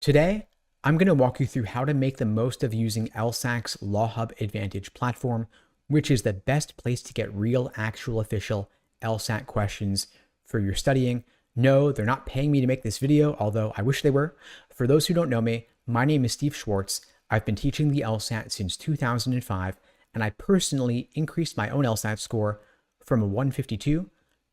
Today, I'm going to walk you through how to make the most of using LSAC's LawHub Advantage platform, which is the best place to get real, actual, official LSAT questions for your studying. No, they're not paying me to make this video, although I wish they were. For those who don't know me, my name is Steve Schwartz. I've been teaching the LSAT since 2005, and I personally increased my own LSAT score from a 152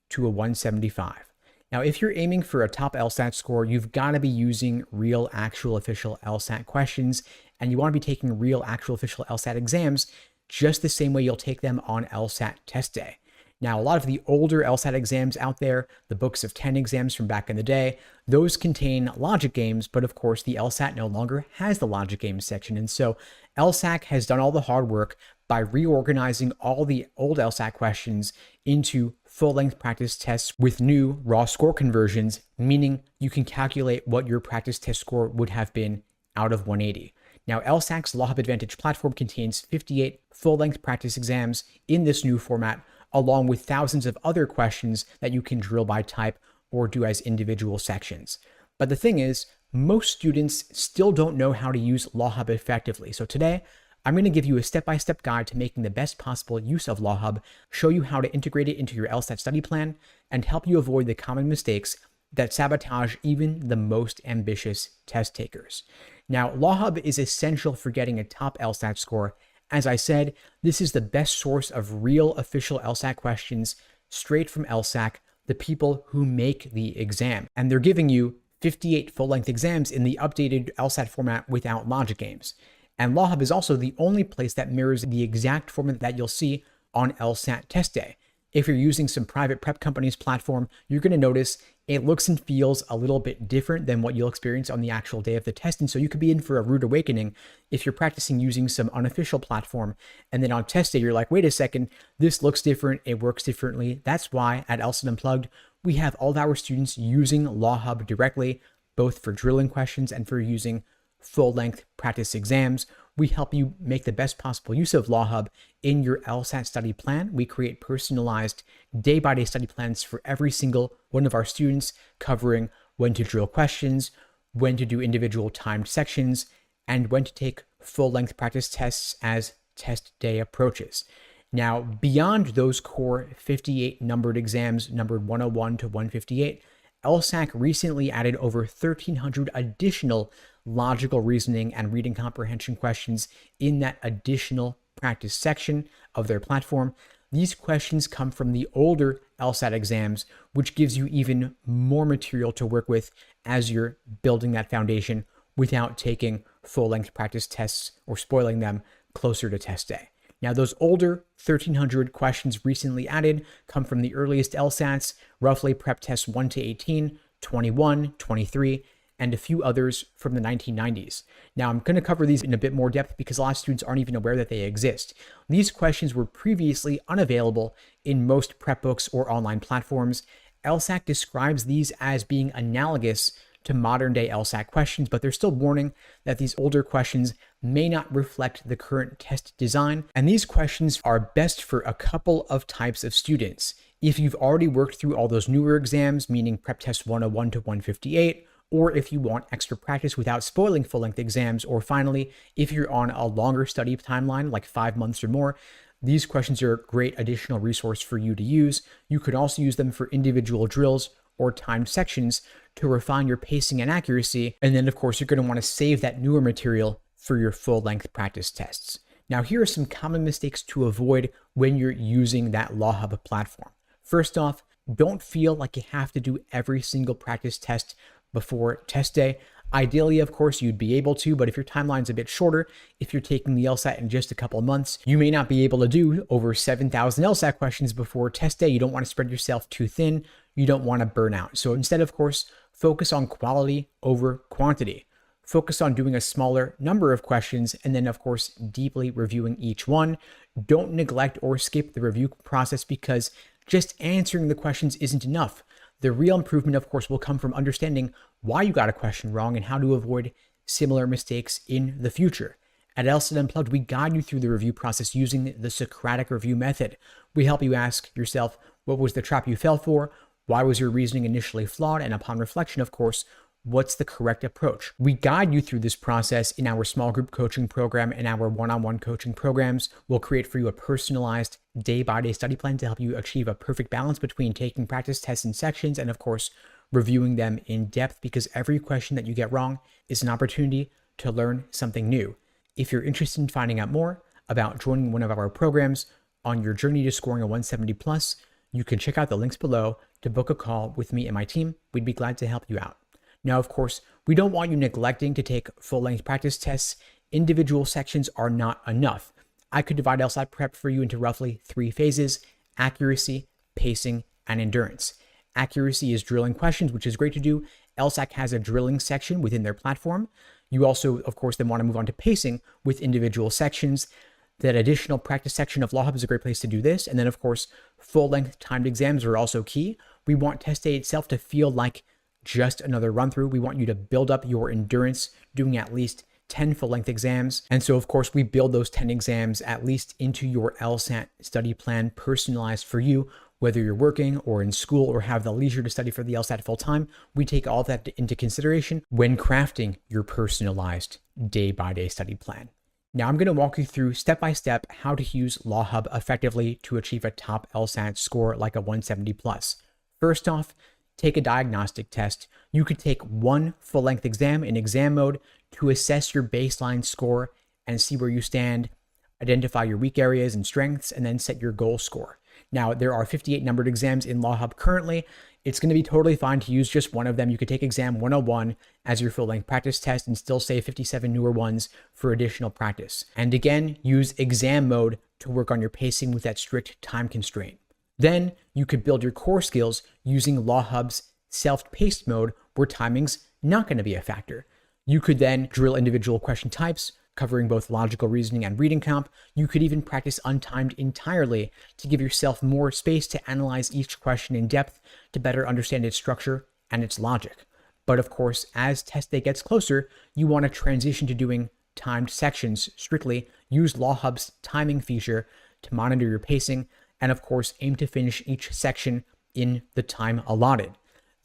to a 175. Now, if you're aiming for a top LSAT score, you've got to be using real, actual, official LSAT questions, and you want to be taking real, actual, official LSAT exams just the same way you'll take them on LSAT test day. Now, a lot of the older LSAT exams out there, the books of 10 exams from back in the day, those contain logic games, but of course the LSAT no longer has the logic games section. And so LSAC has done all the hard work by reorganizing all the old LSAT questions into full-length practice tests with new raw score conversions, meaning you can calculate what your practice test score would have been out of 180. Now, LSAC's LawHub Advantage platform contains 58 full-length practice exams in this new format, along with thousands of other questions that you can drill by type or do as individual sections. But the thing is, most students still don't know how to use LawHub effectively. So today, I'm going to give you a step-by-step guide to making the best possible use of LawHub, show you how to integrate it into your LSAT study plan, and help you avoid the common mistakes that sabotage even the most ambitious test takers. Now, LawHub is essential for getting a top LSAT score. As I said, this is the best source of real official LSAT questions straight from LSAC, the people who make the exam. And they're giving you 58 full-length exams in the updated LSAT format without logic games. And LawHub is also the only place that mirrors the exact format that you'll see on LSAT test day. If you're using some private prep company's platform, you're going to notice it looks and feels a little bit different than what you'll experience on the actual day of the test. And so you could be in for a rude awakening if you're practicing using some unofficial platform. And then on test day, you're like, wait a second, this looks different. It works differently. That's why at LSAT Unplugged, we have all of our students using LawHub directly, both for drilling questions and for using full-length practice exams. We help you make the best possible use of LawHub in your LSAT study plan. We create personalized day-by-day study plans for every single one of our students, covering when to drill questions, when to do individual timed sections, and when to take full-length practice tests as test day approaches. Now, beyond those core 58 numbered exams, numbered 101 to 158, LSAC recently added over 1,300 additional logical reasoning and reading comprehension questions in that additional practice section of their platform. These questions come from the older LSAT exams, which gives you even more material to work with as you're building that foundation without taking full-length practice tests or spoiling them closer to test day. Now, those older 1,300 questions recently added come from the earliest LSATs, roughly prep tests 1 to 18, 21, 23, and a few others from the 1990s. Now, I'm going to cover these in a bit more depth because a lot of students aren't even aware that they exist. These questions were previously unavailable in most prep books or online platforms. LSAC describes these as being analogous to modern-day LSAT questions, but they're still warning that these older questions may not reflect the current test design, and these questions are best for a couple of types of students. If you've already worked through all those newer exams, meaning prep test 101 to 158, or if you want extra practice without spoiling full-length exams, or finally, if you're on a longer study timeline, like 5 months or more, these questions are a great additional resource for you to use. You could also use them for individual drills or timed sections to refine your pacing and accuracy. And then, of course, you're going to want to save that newer material for your full-length practice tests. Now, here are some common mistakes to avoid when you're using that LawHub platform. First off, don't feel like you have to do every single practice test before test day. Ideally, of course, you'd be able to, but if your timeline's a bit shorter, if you're taking the LSAT in just a couple of months, you may not be able to do over 7,000 LSAT questions before test day. You don't want to spread yourself too thin. You don't want to burn out. So instead, of course, focus on quality over quantity. Focus on doing a smaller number of questions and then, of course, deeply reviewing each one. Don't neglect or skip the review process because just answering the questions isn't enough. The real improvement, of course, will come from understanding why you got a question wrong and how to avoid similar mistakes in the future. At LSAT Unplugged, we guide you through the review process using the Socratic review method. We help you ask yourself, what was the trap you fell for? Why was your reasoning initially flawed? And upon reflection, of course, what's the correct approach. We guide you through this process in our small group coaching program and our one-on-one coaching programs. We'll create for you a personalized day-by-day study plan to help you achieve a perfect balance between taking practice tests in sections and, of course, reviewing them in depth, because every question that you get wrong is an opportunity to learn something new. If you're interested in finding out more about joining one of our programs on your journey to scoring a 170 plus, you can check out the links below to book a call with me and my team. We'd be glad to help you out. Now, of course, we don't want you neglecting to take full-length practice tests. Individual sections are not enough. I could divide LSAT prep for you into roughly 3 phases: accuracy, pacing, and endurance. Accuracy is drilling questions, which is great to do. LSAT has a drilling section within their platform. You also, of course, then want to move on to pacing with individual sections. That additional practice section of LawHub is a great place to do this. And then, of course, full-length timed exams are also key. We want test day itself to feel like just another run through. We want you to build up your endurance doing at least 10 full-length exams. And so, of course, we build those 10 exams at least into your LSAT study plan, personalized for you, whether you're working or in school or have the leisure to study for the LSAT full-time. We take all of that into consideration when crafting your personalized day-by-day study plan. Now, I'm going to walk you through step-by-step how to use LawHub effectively to achieve a top LSAT score like a 170 plus. First off, take a diagnostic test. You could take one full-length exam in exam mode to assess your baseline score and see where you stand, identify your weak areas and strengths, and then set your goal score. Now, there are 58 numbered exams in LawHub currently. It's going to be totally fine to use just one of them. You could take exam 101 as your full-length practice test and still save 57 newer ones for additional practice. And again, use exam mode to work on your pacing with that strict time constraint. Then you could build your core skills using LawHub's self-paced mode, where timing's not going to be a factor. You could then drill individual question types, covering both logical reasoning and reading comp. You could even practice untimed entirely to give yourself more space to analyze each question in depth to better understand its structure and its logic. But of course, as test day gets closer, you want to transition to doing timed sections strictly. Use LawHub's timing feature to monitor your pacing, and of course, aim to finish each section in the time allotted.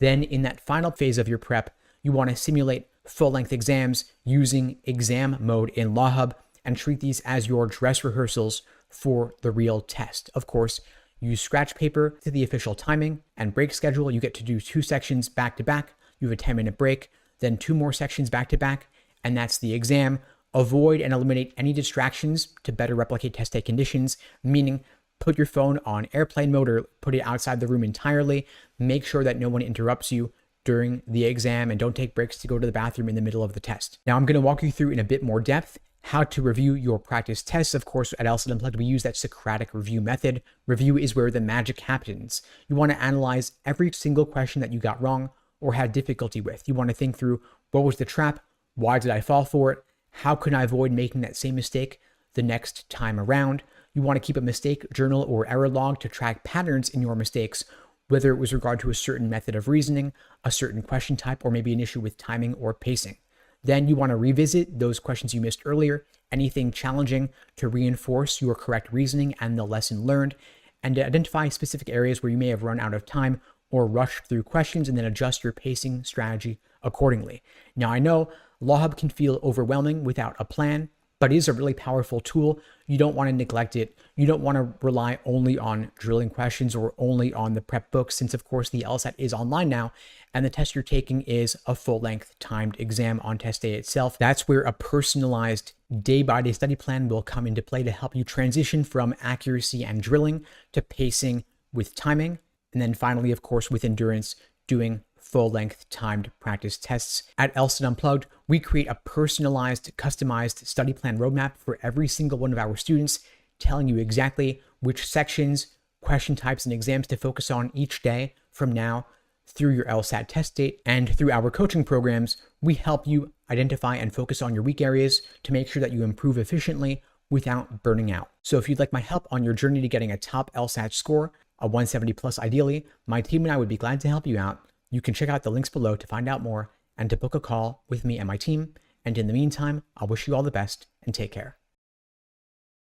Then in that final phase of your prep, you want to simulate full-length exams using exam mode in LawHub and treat these as your dress rehearsals for the real test. Of course, use scratch paper to the official timing and break schedule. You get to do 2 sections back to back. You have a 10-minute break, then 2 more sections back to back, and that's the exam. Avoid and eliminate any distractions to better replicate test day conditions, meaning put your phone on airplane mode or put it outside the room entirely. Make sure that no one interrupts you during the exam, and don't take breaks to go to the bathroom in the middle of the test. Now, I'm going to walk you through in a bit more depth how to review your practice tests. Of course, at LSAT Unplugged, we use that Socratic review method. Review is where the magic happens. You want to analyze every single question that you got wrong or had difficulty with. You want to think through, what was the trap? Why did I fall for it? How can I avoid making that same mistake the next time around? You want to keep a mistake journal or error log to track patterns in your mistakes, whether it was regard to a certain method of reasoning, a certain question type, or maybe an issue with timing or pacing. Then you want to revisit those questions you missed earlier, anything challenging, to reinforce your correct reasoning and the lesson learned, and to identify specific areas where you may have run out of time or rushed through questions, and then adjust your pacing strategy accordingly. Now, I know LawHub can feel overwhelming without a plan, but it is a really powerful tool. You don't want to neglect it. You don't want to rely only on drilling questions or only on the prep books, since of course the LSAT is online now and the test you're taking is a full-length timed exam on test day itself. That's where a personalized day-by-day study plan will come into play to help you transition from accuracy and drilling to pacing with timing. And then finally, of course, with endurance, doing full-length timed practice tests. At LSAT Unplugged, we create a personalized, customized study plan roadmap for every single one of our students, telling you exactly which sections, question types, and exams to focus on each day from now through your LSAT test date. And through our coaching programs, we help you identify and focus on your weak areas to make sure that you improve efficiently without burning out. So if you'd like my help on your journey to getting a top LSAT score, a 170 plus ideally, my team and I would be glad to help you out. You can check out the links below to find out more and to book a call with me and my team. And in the meantime, I'll wish you all the best and take care.